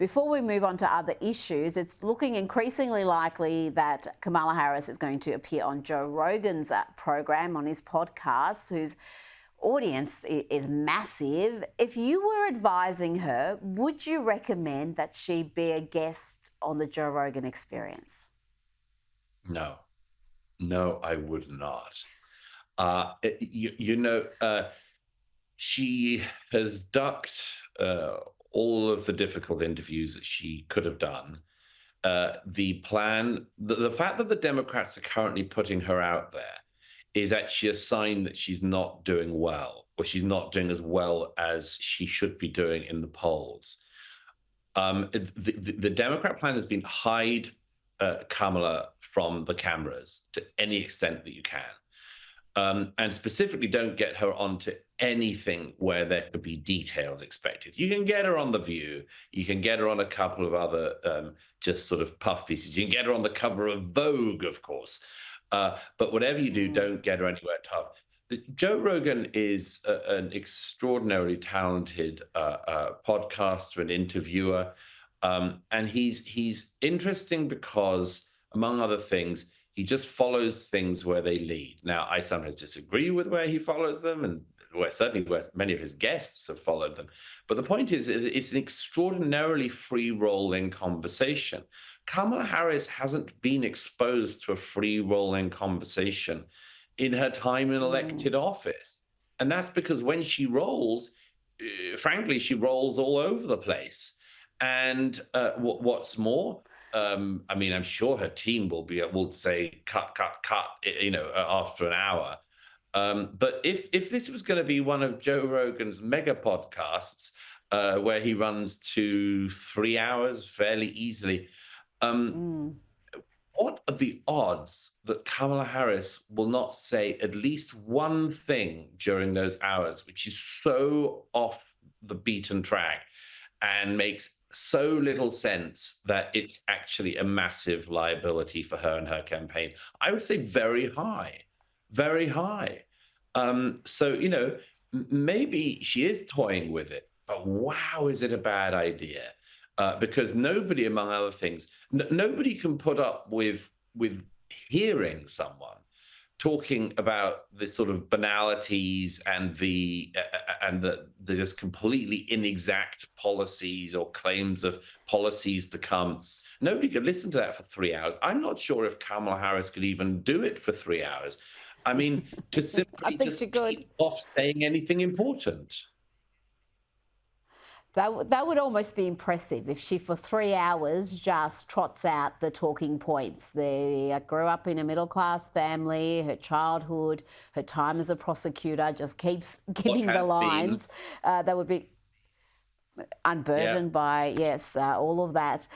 before we move on to other issues, it's looking increasingly likely that Kamala Harris is going to appear on Joe Rogan's program, on his podcast, whose audience is massive. If you were advising her, would you recommend that she be a guest on the Joe Rogan Experience? No, I would not. She has ducked all of the difficult interviews that she could have done. The fact that the Democrats are currently putting her out there is actually a sign that she's not doing well, or she's not doing as well as she should be doing in the polls. The Democrat plan has been hide Kamala from the cameras to any extent that you can. And specifically don't get her onto anything where there could be details expected. You can get her on The View. You can get her on a couple of other just sort of puff pieces. You can get her on the cover of Vogue, of course. But whatever you do, don't get her anywhere tough. Joe Rogan is an extraordinarily talented podcaster and interviewer. And he's interesting because, among other things, he just follows things where they lead. Now, I sometimes disagree with where he follows them, and certainly where many of his guests have followed them. But the point is, it's an extraordinarily free-rolling conversation. Kamala Harris hasn't been exposed to a free-rolling conversation in her time in elected office. And that's because when she rolls, frankly, she rolls all over the place. And what's more, I mean, I'm sure her team will say cut, after an hour. But if this was going to be one of Joe Rogan's mega podcasts, where he runs to 3 hours fairly easily, what are the odds that Kamala Harris will not say at least one thing during those hours, which is so off the beaten track and makes so little sense that it's actually a massive liability for her and her campaign? I would say very high, very high. So, maybe she is toying with it, but wow, is it a bad idea? Because nobody, among other things, nobody can put up with hearing someone talking about the sort of banalities and the just completely inexact policies or claims of policies to come. Nobody could listen to that for 3 hours. I'm not sure if Kamala Harris could even do it for 3 hours. I mean, to I simply think just she could. keep off saying anything important. That would almost be impressive if she, for 3 hours, just trots out the talking points. They grew up in a middle-class family, her childhood, her time as a prosecutor, just keeps giving the lines. That would be unburdened by, yes, all of that.